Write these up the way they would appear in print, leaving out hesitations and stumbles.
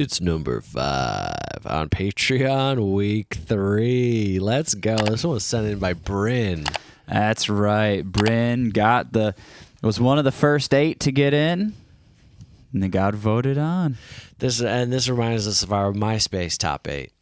It's number 5 on Patreon, week 3. Let's go. This one was sent in by Bryn. That's right. Bryn was one of the first 8 to get in, and they got voted on. This reminds us of our MySpace top 8.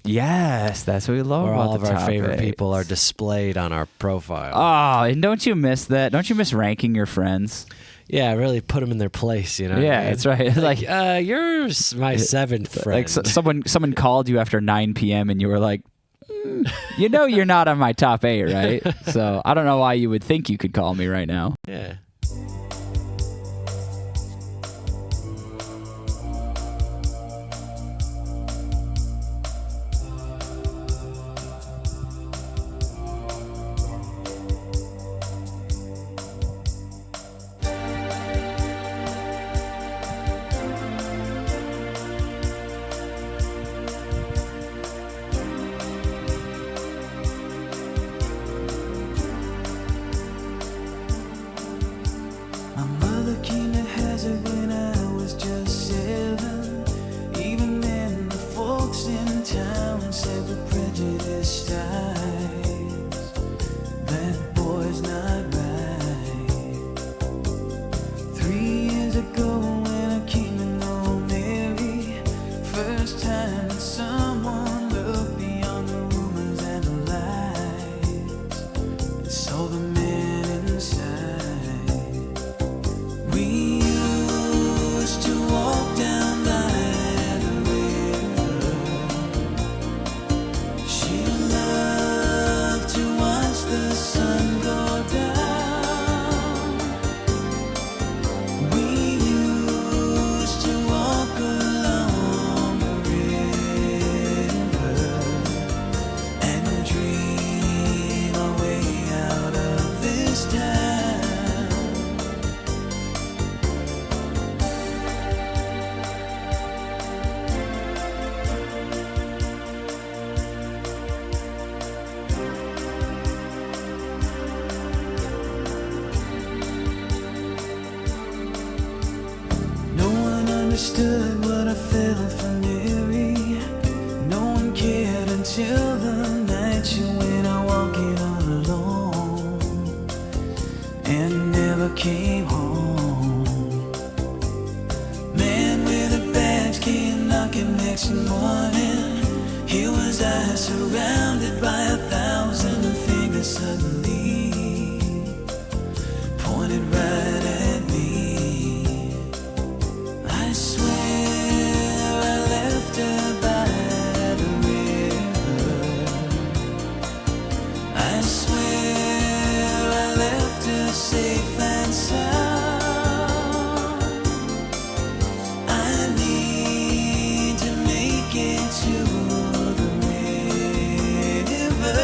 Yes, that's what we love where about all of the our top favorite 8. people are displayed on our profile. Oh, and don't you miss that? Don't you miss ranking your friends? Yeah, really put them in their place, you know? Yeah, that's right. Like, you're my 7th friend. Like someone called you after 9 p.m. and you were like, you know you're not on my top 8, right? So I don't know why you would think you could call me right now. Yeah. Understood what I felt for Mary. No one cared until the night she went out walking all alone and never came home. Man with a badge came knocking next morning. Here was I surrounded by 1,000 fingers suddenly pointed right at me. I swear I left her by the river. I swear I left her safe and sound. I need to make it to the river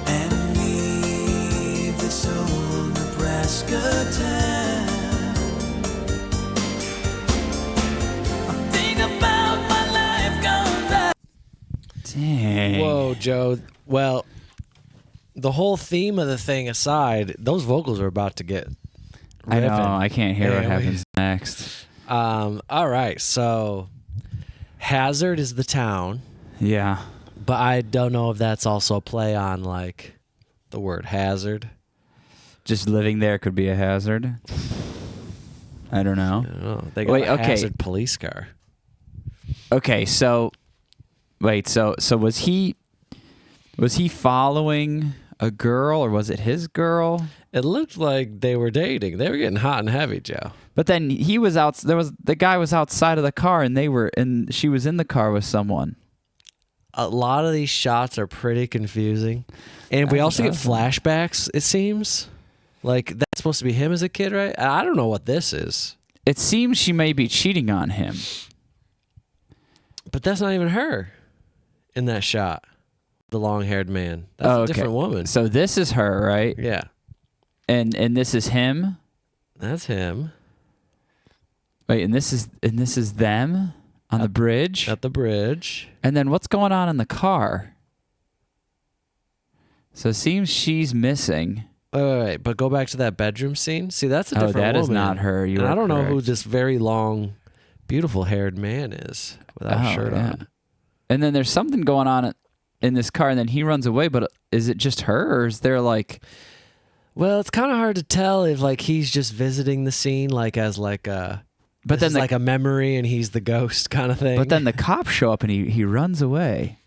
and leave this old Nebraska town. Dang. Whoa, Joe. Well, the whole theme of the thing aside, those vocals are about to get I know. ripping. I can't hear what Yeah, happens next. All right, so Hazard is the town, Yeah. but I don't know if that's also a play on, like, the word hazard. Just living there could be a hazard. I don't know. I don't know. They got Wait, a okay. hazard police car. Okay, so wait, so was he following a girl or was it his girl? It looked like they were dating. They were getting hot and heavy, Joe. But then he was out. The guy was outside of the car, and she was in the car with someone. A lot of these shots are pretty confusing, and we also get flashbacks. It seems like that's supposed to be him as a kid, right? I don't know what this is, It seems she may be cheating on him. but that's not even her in that shot. The long-haired man. That's a different woman. So this is her, right? Yeah, And this is him. that's him Wait, and this is them on the bridge. at the bridge. And then what's going on in the car? So it seems she's missing. Wait, but go back to that bedroom scene. See, that's a different woman. that is not her. You And are I don't know who correct. this very long beautiful haired man is without a shirt on. And then there's something going on in this car, and then he runs away. But is it just her, or is there like? Well, it's kind of hard to tell if like he's just visiting the scene like as like a. But then like a memory, and he's the ghost kind of thing. But then the cops show up, and he runs away,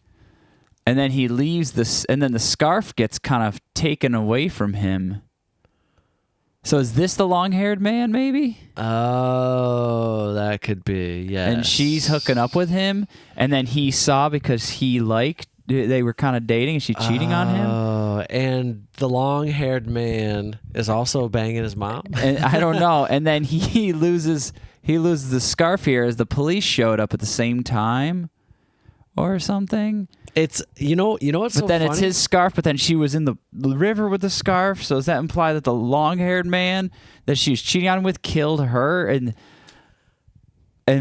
and then he leaves this, and then the scarf gets kind of taken away from him. So is this the long-haired man, maybe? Oh, that could be, yes. And she's hooking up with him, and then he saw because they were kind of dating, and she's cheating on him. Oh, and the long-haired man is also banging his mom? And I don't know. And then he loses the scarf here as the police showed up at the same time or something. It's you know what's so But then funny? it's his scarf, but then she was in the river with the scarf. So does that imply that the long-haired man that she was cheating on with killed her and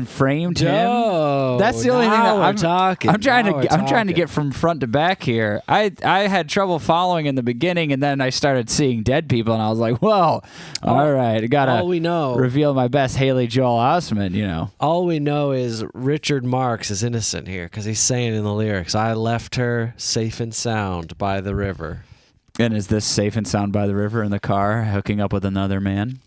framed him? That's the only thing that I'm talking. I'm trying to get from front to back here. I had trouble following in the beginning, and then I started seeing dead people, and I was like, "Whoa, all right, I gotta reveal my best Haley Joel Osment." You know, all we know is Richard Marx is innocent here because he's saying in the lyrics, "I left her safe and sound by the river." And is this safe and sound by the river in the car, hooking up with another man?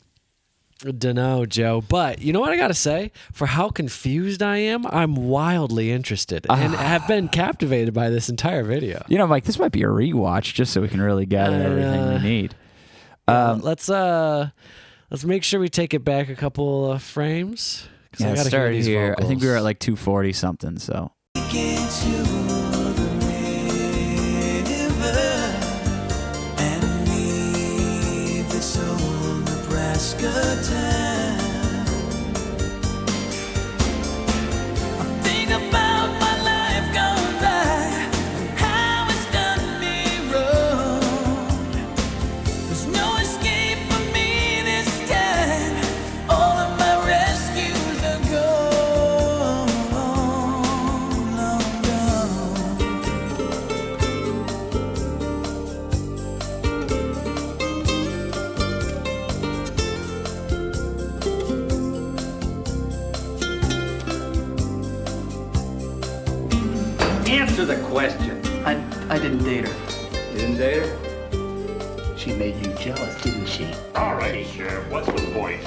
Dunno, Joe. But you know what I gotta say? For how confused I am, I'm wildly interested and have been captivated by this entire video. You know, Mike, this might be a rewatch just so we can really gather everything we need. Let's make sure we take it back a couple of frames. Yeah, let's start here. I think we were at like 240 something. So. Answer the question. I didn't date her. You didn't date her? She made you jealous, didn't she? All right, Sheriff, what's the point?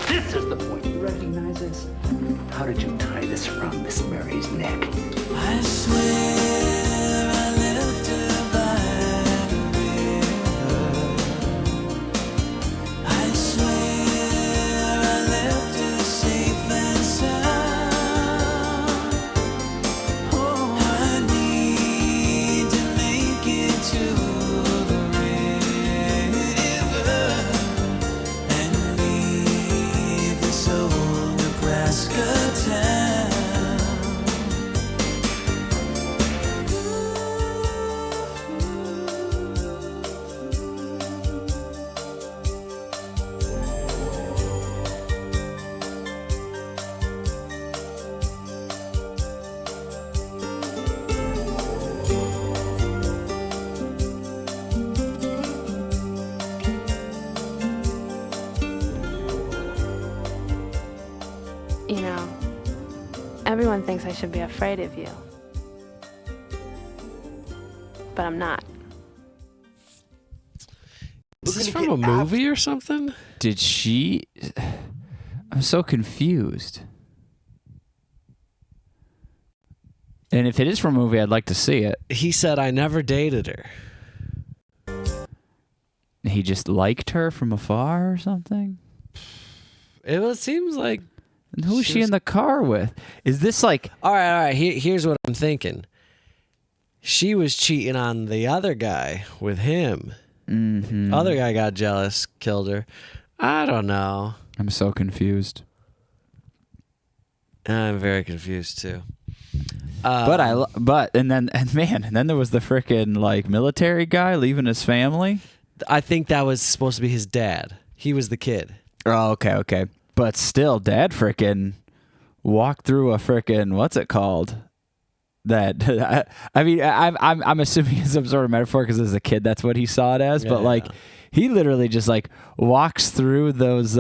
This is the point. You recognize this? How did you tie this around Miss Mary's neck? I swear I left her by the river. I swear I left her safe and sound. Oh, I need to make it to the river and leave this old Nebraska town. You know, everyone thinks I should be afraid of you. But I'm not. Is this from a movie or something? Did she? I'm so confused. And if it is from a movie, I'd like to see it. He said, I never dated her. He just liked her from afar or something? It seems like... And who is she in the car with? Is this like... All right. Here's what I'm thinking. She was cheating on the other guy with him. Mm-hmm. Other guy got jealous, killed her. I don't know. I'm so confused. I'm very confused too. But then there was the frickin' like military guy leaving his family. I think that was supposed to be his dad. He was the kid. Oh, okay. But still, Dad frickin' walked through a frickin' what's it called? That I mean, I'm assuming it's some sort of metaphor because as a kid, that's what he saw it as. But like, he literally just like walks through those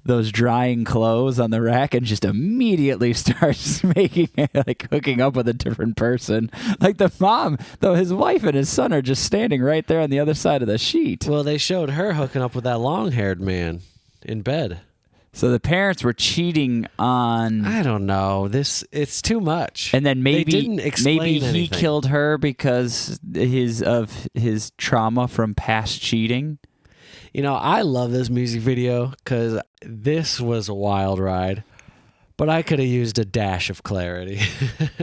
those drying clothes on the rack and just immediately starts hooking up with a different person. Like the mom, though, his wife and his son are just standing right there on the other side of the sheet. Well, they showed her hooking up with that long-haired man in bed. So the parents were cheating on. I don't know. It's too much. And then maybe they didn't explain he anything. killed her because of his trauma from past cheating. You know, I love this music video because this was a wild ride, but I could have used a dash of clarity.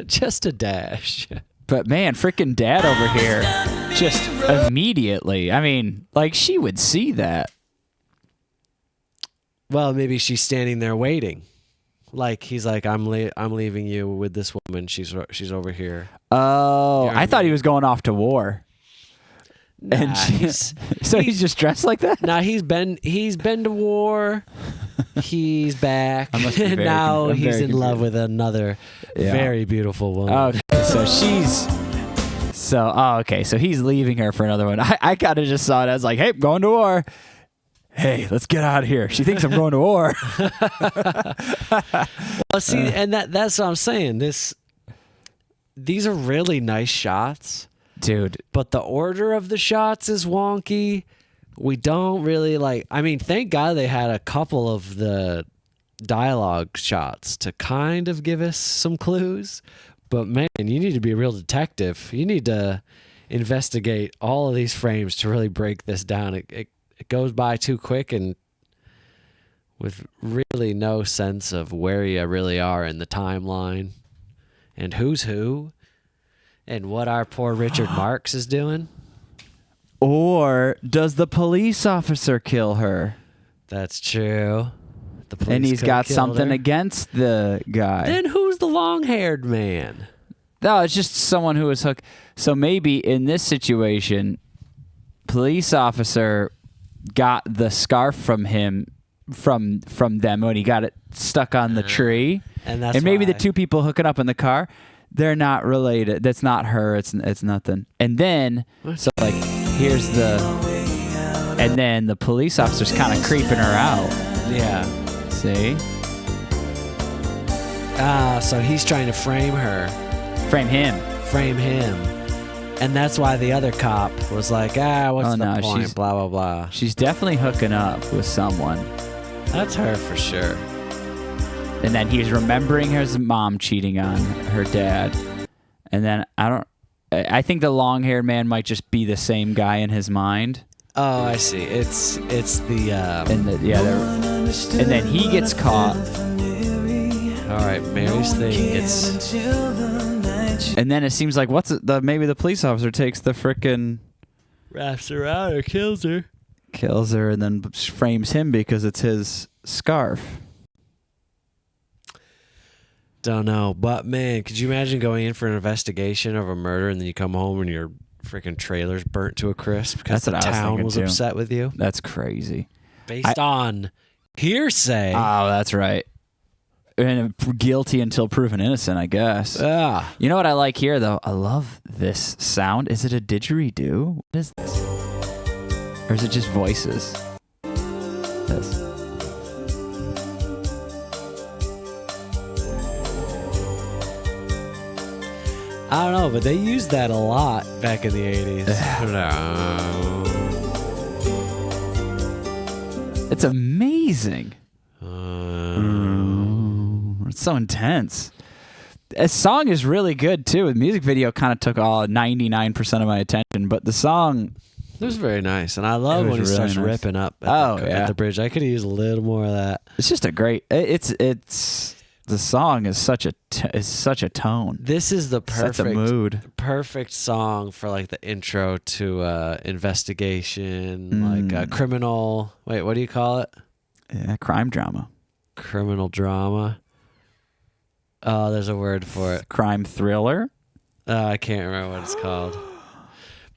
Just a dash. But man, freaking dad over here, just immediately. I mean, like she would see that. Well, maybe she's standing there waiting. Like he's like, I'm leaving you with this woman. She's over here. Oh, I thought he was going off to war. Nah, And he's just dressed like that. Nah, he's been to war. He's back. I must be And very now I'm he's very in love confused. with another very beautiful woman. Okay, so he's leaving her for another one. I kind of just saw it as like, hey, going to war. Hey, let's get out of here. She thinks I'm going to war. Well, see, and that's what I'm saying. These are really nice shots. Dude. But the order of the shots is wonky. We don't really thank God they had a couple of the dialogue shots to kind of give us some clues. But man, you need to be a real detective. You need to investigate all of these frames to really break this down. It goes by too quick and with really no sense of where you really are in the timeline and who's who. And what our poor Richard Marx is doing. Or does the police officer kill her? That's true. The police And he's could got have killed something her. against the guy. Then who's the long-haired man? No, it's just someone who was hooked. So maybe in this situation, police officer got the scarf from him, from them when he got it stuck on the tree. And that's maybe the why. two people hooking up in the car, they're not related. That's not her. It's nothing. And then, so like, here's and then the police officer's kind of creeping her out. Yeah. See? So he's trying to frame her. Frame him. And that's why the other cop was like, what's Oh, the no, point? she's- Blah, blah, blah. She's definitely hooking up with someone. That's her for sure. And then he's remembering his mom cheating on her dad. And then I think the long-haired man might just be the same guy in his mind. Oh, I see. It's the... And then he gets caught. all right, Mary's thing gets... And then it seems like maybe the police officer takes the frickin' wraps her out or kills her. kills her and then frames him because it's his scarf. Don't know. But, man, could you imagine going in for an investigation of a murder and then you come home and your freaking trailer's burnt to a crisp because That's the what I was town thinking, was too. upset with you? That's crazy. Based on hearsay. Oh, that's right. And guilty until proven innocent, I guess. You know what I like here, though? I love this sound. Is it a didgeridoo? What is this? Or is it just voices? This. I don't know, but they used that a lot back in the 80s. It's amazing. It's so intense. The song is really good, too. The music video kind of took all 99% of my attention, but the song... It was very nice, and I love It when he was really starts nice. ripping up Yeah. at the bridge. I could use a little more of that. It's just a great... It's the song is such a tone. This is the Sets a mood. perfect song for like the intro to investigation, like criminal. Wait, what do you call it? Yeah, crime drama. Criminal drama. Oh, there's a word for it. Crime thriller. I can't remember what it's called.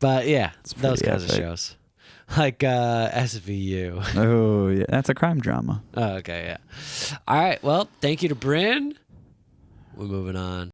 But yeah, those pretty kinds of epic. shows. Like SVU. Oh, yeah, that's a crime drama. Oh, okay, yeah. All right, well, thank you to Bryn. We're moving on.